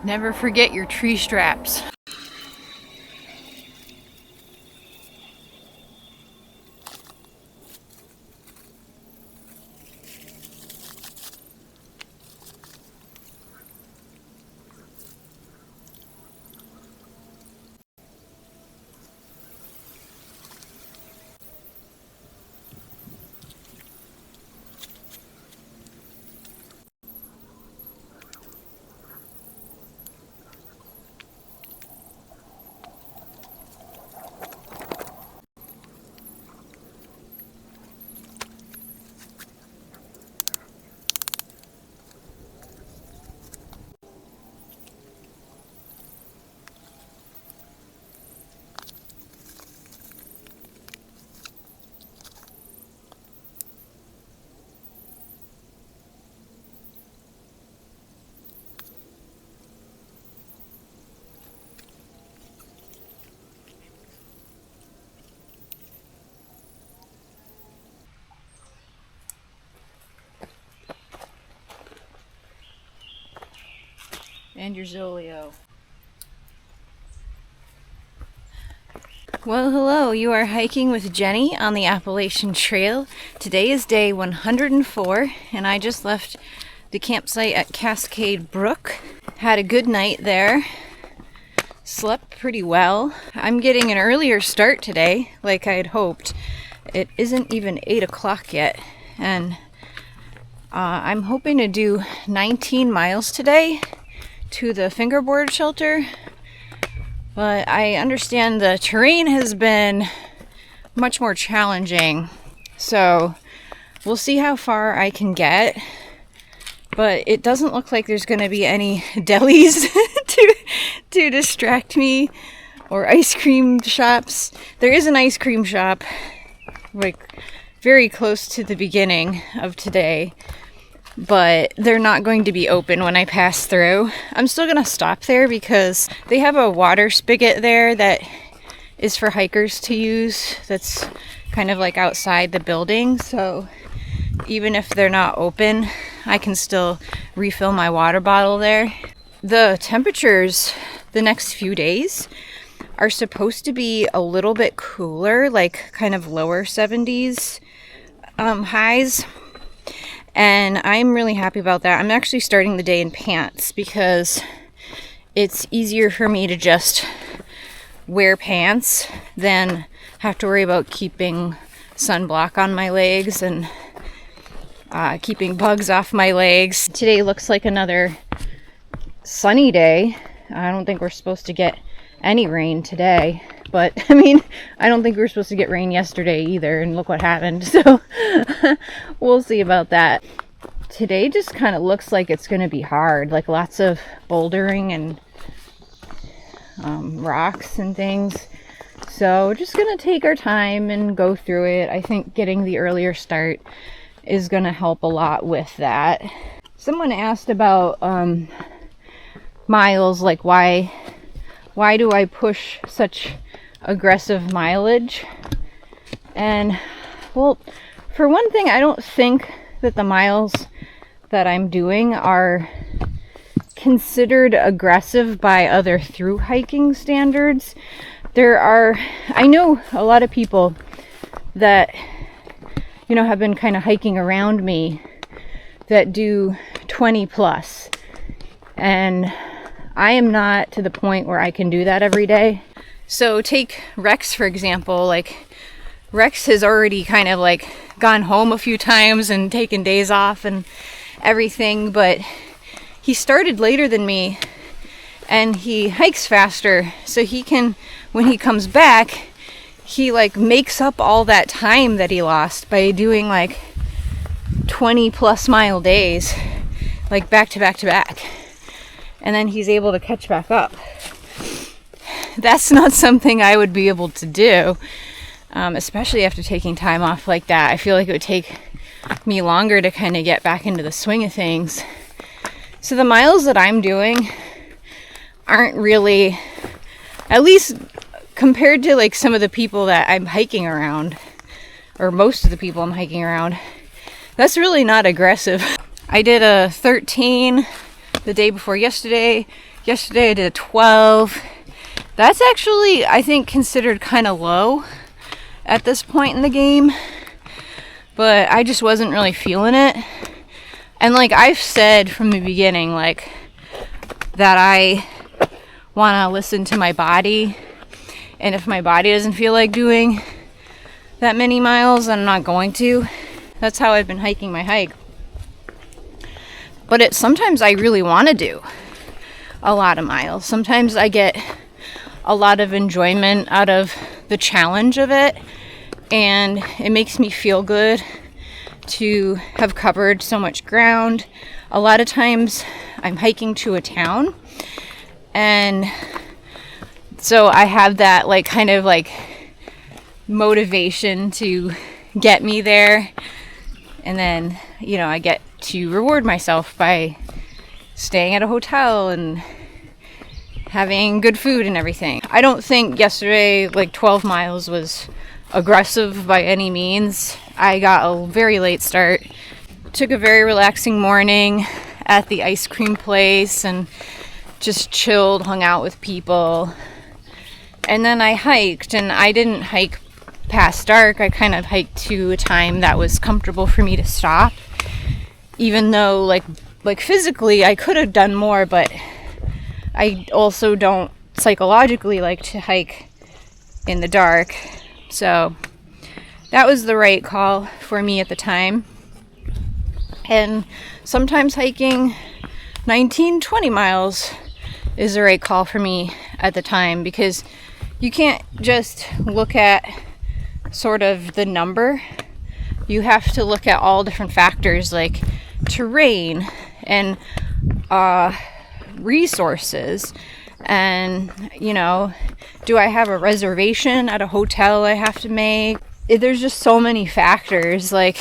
Never forget your tree straps. And your Zolio. Well, hello, you are hiking with Jenny on the Appalachian Trail. Today is day 104, and I just left the campsite at Cascade Brook. Had a good night there. Slept pretty well. I'm getting an earlier start today, like I had hoped. It isn't even 8 o'clock yet, and I'm hoping to do 19 miles today to the fingerboard shelter, but I understand the terrain has been much more challenging, so we'll see how far I can get. But it doesn't look like there's going to be any delis to distract me, or ice cream shops. There is an ice cream shop like very close to the beginning of today, but they're not going to be open when I pass through. I'm still going to stop there because they have a water spigot there that is for hikers to use, that's kind of like outside the building. So even if they're not open, I can still refill my water bottle there. The temperatures the next few days are supposed to be a little bit cooler, like kind of lower 70s highs. And I'm really happy about that. I'm actually starting the day in pants because it's easier for me to just wear pants than have to worry about keeping sunblock on my legs and keeping bugs off my legs. Today looks like another sunny day. I don't think we're supposed to get any rain today, but I mean, I don't think we were supposed to get rain yesterday either, and look what happened. So we'll see about that. Today just kind of looks like it's going to be hard, like lots of bouldering and rocks and things. So we're just going to take our time and go through it. I think getting the earlier start is going to help a lot with that. Someone asked about miles, like why do I push such aggressive mileage? And well, for one thing, I don't think that the miles that I'm doing are considered aggressive by other through hiking standards. I know a lot of people that, you know, have been kind of hiking around me that do 20 plus, and I am not to the point where I can do that every day. So take Rex, for example. Like, Rex has already kind of like gone home a few times and taken days off and everything, but he started later than me and he hikes faster, so he can, when he comes back, he like makes up all that time that he lost by doing like 20 plus mile days, like back to back to back, and then he's able to catch back up. That's not something I would be able to do, especially after taking time off like that. I feel like it would take me longer to kind of get back into the swing of things. So the miles that I'm doing aren't really, at least compared to like some of the people that I'm hiking around, or most of the people I'm hiking around, that's really not aggressive. I did a 13 the day before yesterday. Yesterday I did a 12. That's actually, I think, considered kind of low at this point in the game. But I just wasn't really feeling it. And like I've said from the beginning, like that I want to listen to my body. And if my body doesn't feel like doing that many miles, then I'm not going to. That's how I've been hiking my hike. But sometimes I really want to do a lot of miles. Sometimes I get a lot of enjoyment out of the challenge of it, and it makes me feel good to have covered so much ground. A lot of times I'm hiking to a town, and so I have that like kind of like motivation to get me there, and then I get to reward myself by staying at a hotel and having good food and everything. I don't think yesterday, like 12 miles, was aggressive by any means. I got a very late start. Took a very relaxing morning at the ice cream place and just chilled, hung out with people. And then I hiked, and I didn't hike past dark. I kind of hiked to a time that was comfortable for me to stop. Even though like physically I could have done more, but I also don't psychologically like to hike in the dark. So that was the right call for me at the time. And sometimes hiking 19-20 miles is the right call for me at the time, because you can't just look at sort of the number. You have to look at all different factors like terrain and resources, and do I have a reservation at a hotel I have to make? There's just so many factors that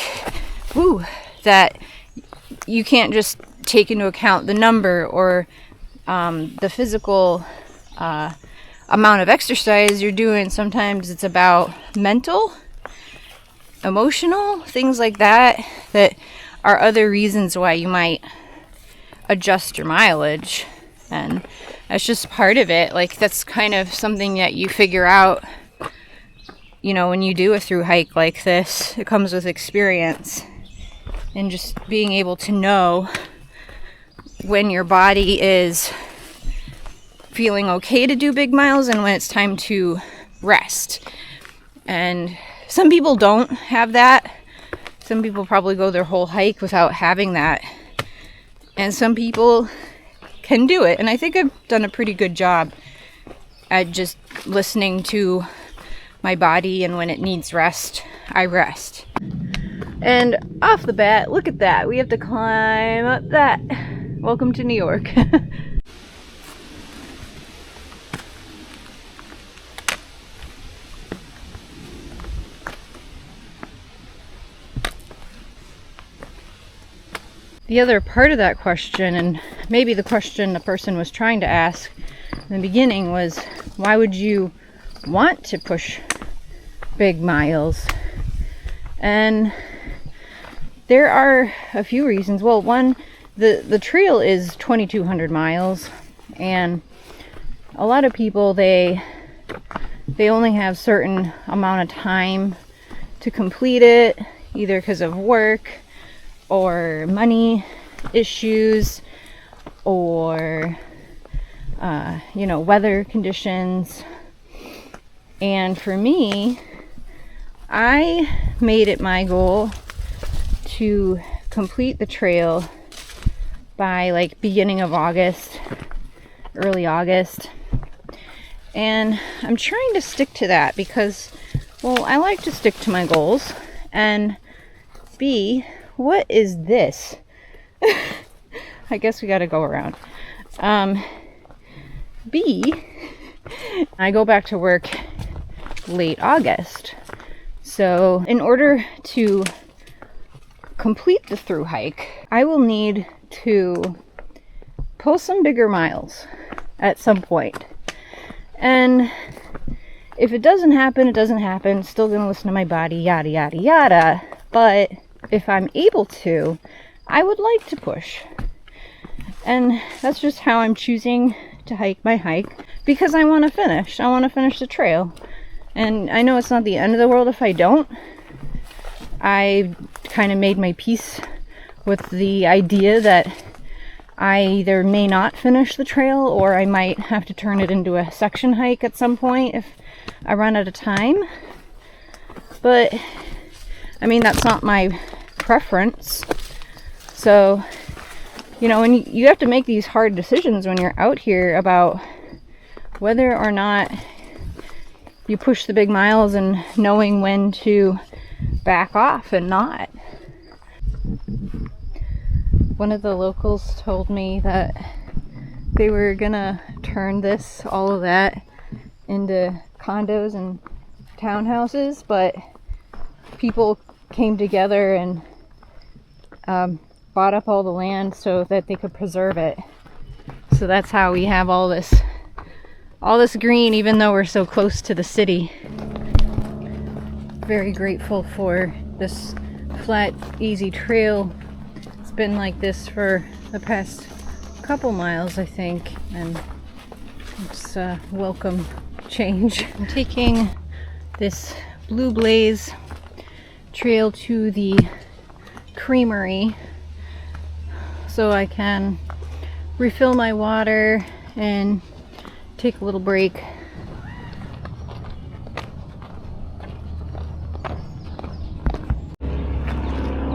you can't just take into account the number or the physical amount of exercise you're doing. Sometimes it's about mental, emotional, things like that are other reasons why you might adjust your mileage. And that's just part of it. Like, that's kind of something that you figure out, when you do a through hike like this. It comes with experience and just being able to know when your body is feeling okay to do big miles and when it's time to rest. And some people don't have that. Some people probably go their whole hike without having that. And some people can do it. And I think I've done a pretty good job at just listening to my body, and when it needs rest, I rest. And off the bat, look at that. We have to climb up that. Welcome to New York. The other part of that question, and maybe the question the person was trying to ask in the beginning, was why would you want to push big miles? And there are a few reasons. Well, one, the trail is 2,200 miles, and a lot of people, they only have certain amount of time to complete it, either because of work or money issues or weather conditions. And for me, I made it my goal to complete the trail by beginning of August, early August. And I'm trying to stick to that because, well, I like to stick to my goals. And B, what is this? I guess we gotta go around. B, I go back to work late August. So in order to complete the through hike, I will need to pull some bigger miles at some point. And if it doesn't happen, it doesn't happen. Still gonna listen to my body, yada, yada, yada. But if I'm able to, I would like to push. And that's just how I'm choosing to hike my hike because I want to finish. I want to finish the trail. And I know it's not the end of the world if I don't. I kind of made my peace with the idea that I either may not finish the trail or I might have to turn it into a section hike at some point if I run out of time. But, I mean, that's not my preference. So, you know, when you have to make these hard decisions when you're out here about whether or not you push the big miles and knowing when to back off and not. One of the locals told me that they were gonna turn all of that into condos and townhouses, but people came together and bought up all the land so that they could preserve it. So that's how we have all this green, even though we're so close to the city. Very grateful for this flat, easy trail. It's been like this for the past couple miles, I think, and it's a welcome change. I'm taking this Blue Blaze trail to the creamery so I can refill my water and take a little break.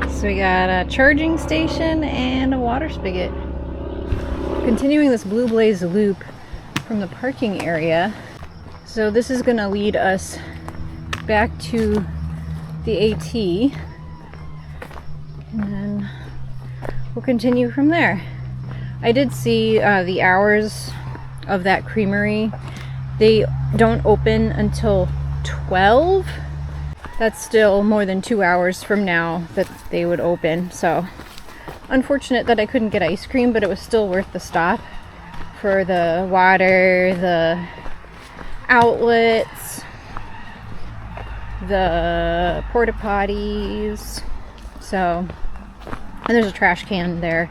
So we got a charging station and a water spigot. Continuing this Blue Blaze loop from the parking area. So this is going to lead us back to the AT. And then we'll continue from there. I did see the hours of that creamery. They don't open until 12. That's still more than 2 hours from now that they would open. So unfortunate that I couldn't get ice cream, but it was still worth the stop for the water, the outlets, the porta potties. So, and there's a trash can there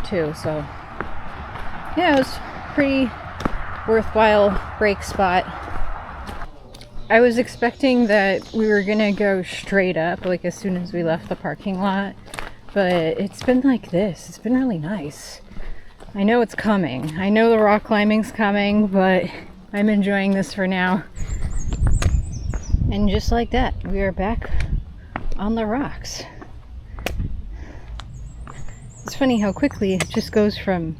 too. So yeah, it was pretty worthwhile break spot. I was expecting that we were gonna go straight up like as soon as we left the parking lot, but it's been like this. It's been really nice. I know it's coming. I know the rock climbing's coming, but I'm enjoying this for now. And just like that, we are back on the rocks. It's funny how quickly it just goes from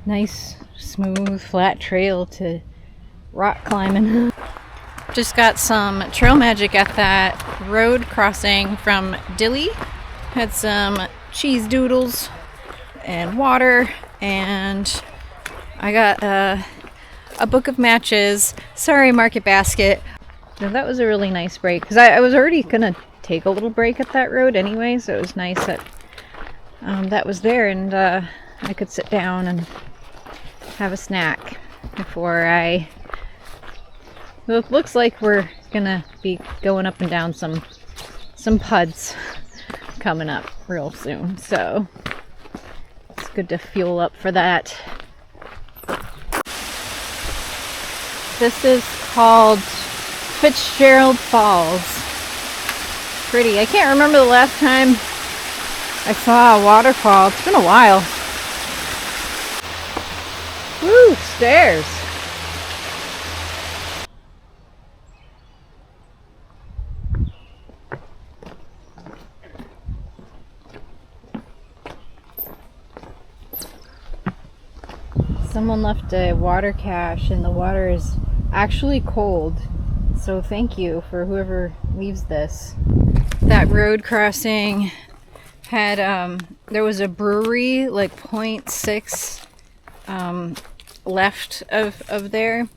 nice, smooth, flat trail to rock climbing. Just got some trail magic at that road crossing from Dilly. Had some cheese doodles and water, and I got a book of matches. Sorry, Market Basket. So that was a really nice break, because I was already gonna take a little break at that road anyway, so it was nice that that was there, and I could sit down and have a snack before I... Well, it looks like we're gonna be going up and down some puds coming up real soon, so it's good to fuel up for that. This is called Fitzgerald Falls. Pretty. I can't remember the last time I saw a waterfall. It's been a while. Woo, stairs. Someone left a water cache and the water is actually cold. So thank you for whoever leaves this. That road crossing had, there was a brewery like 0.6 left of there.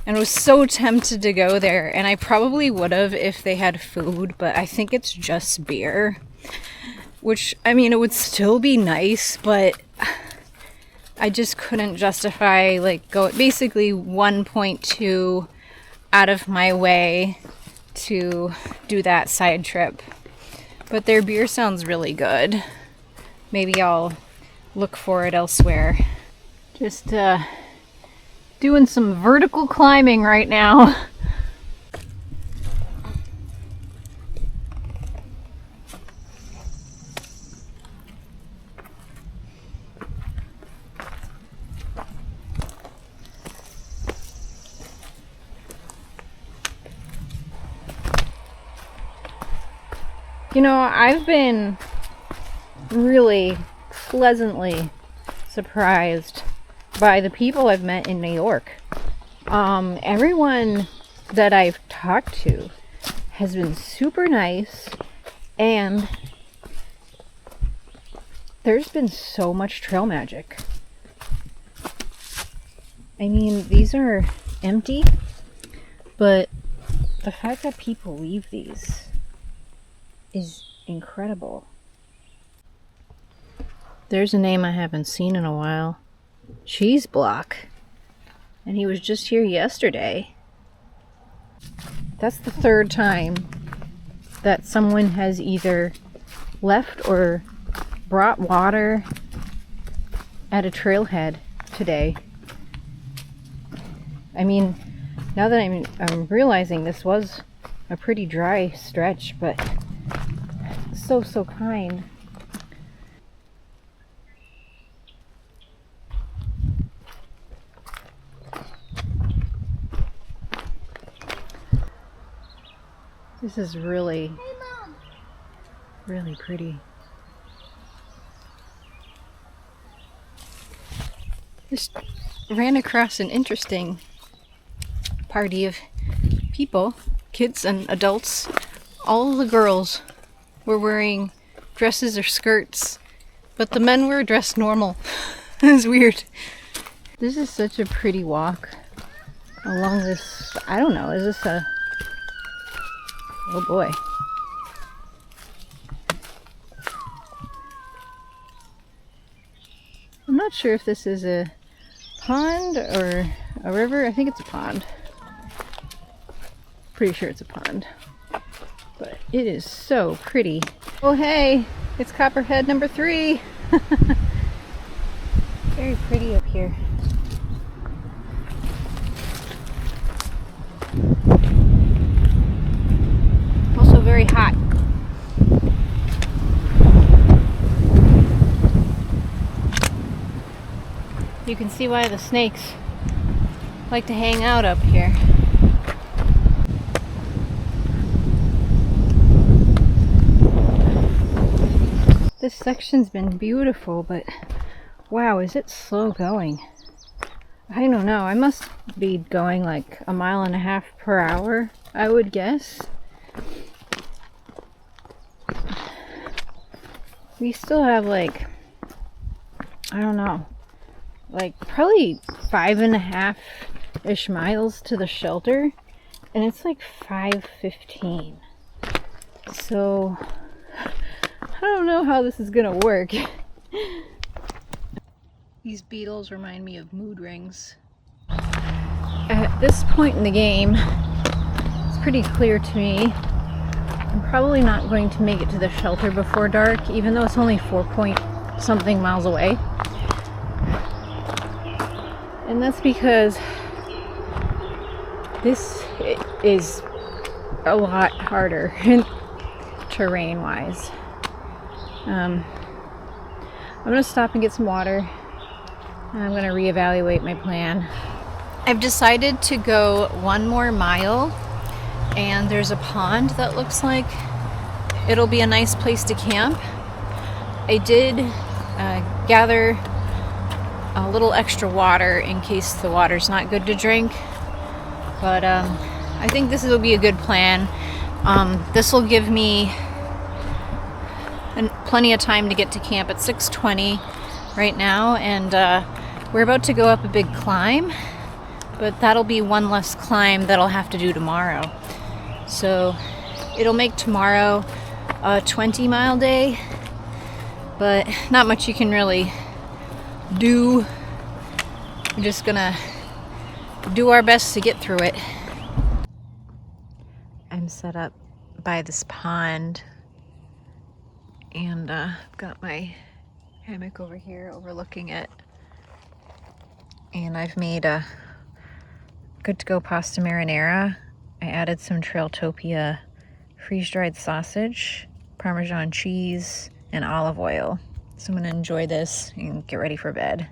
And I was so tempted to go there. And I probably would have if they had food, but I think it's just beer. Which, I mean, it would still be nice, but I just couldn't justify like basically 1.2 out of my way to do that side trip. But their beer sounds really good. Maybe I'll look for it elsewhere. Just Doing some vertical climbing right now. You know, I've been really pleasantly surprised by the people I've met in New York. Everyone that I've talked to has been super nice, and there's been so much trail magic. I mean, these are empty, but the fact that people leave these is incredible. There's a name I haven't seen in a while. Cheese Block. And he was just here yesterday. That's the third time that someone has either left or brought water at a trailhead today. I mean, now that I'm realizing this was a pretty dry stretch, but so kind. This is really pretty. Just ran across an interesting party of people, kids and adults. All the girls were wearing dresses or skirts, but the men were dressed normal. It was weird. This is such a pretty walk along this, I don't know, is this a, oh boy. I'm not sure if this is a pond or a river. I think it's a pond. Pretty sure it's a pond. But it is so pretty. Oh hey, it's Copperhead number 3. Very pretty up here. Also very hot. You can see why the snakes like to hang out up here. This section's been beautiful, but wow, is it slow going? I don't know. I must be going like 1.5 miles per hour, I would guess. We still have like, I don't know, like probably 5.5-ish miles to the shelter, and it's like 5:15. So I don't know how this is gonna work. These beetles remind me of mood rings. At this point in the game, it's pretty clear to me I'm probably not going to make it to the shelter before dark, even though it's only 4-point-something miles away. And that's because this is a lot harder terrain-wise. I'm gonna stop and get some water. I'm gonna reevaluate my plan. I've decided to go 1 more mile, and there's a pond that looks like it'll be a nice place to camp. I did gather a little extra water in case the water's not good to drink, but I think this will be a good plan. This will give me plenty of time to get to camp at 6:20 right now, and we're about to go up a big climb, but that'll be one less climb that I'll have to do tomorrow. So it'll make tomorrow a 20-mile day, but not much you can really do. We're just gonna do our best to get through it. I'm set up by this pond, and I've got my hammock over here overlooking it, and I've made a good to go pasta marinara. I added some Trailtopia freeze-dried sausage, Parmesan cheese, and olive oil. So I'm gonna enjoy this and get ready for bed.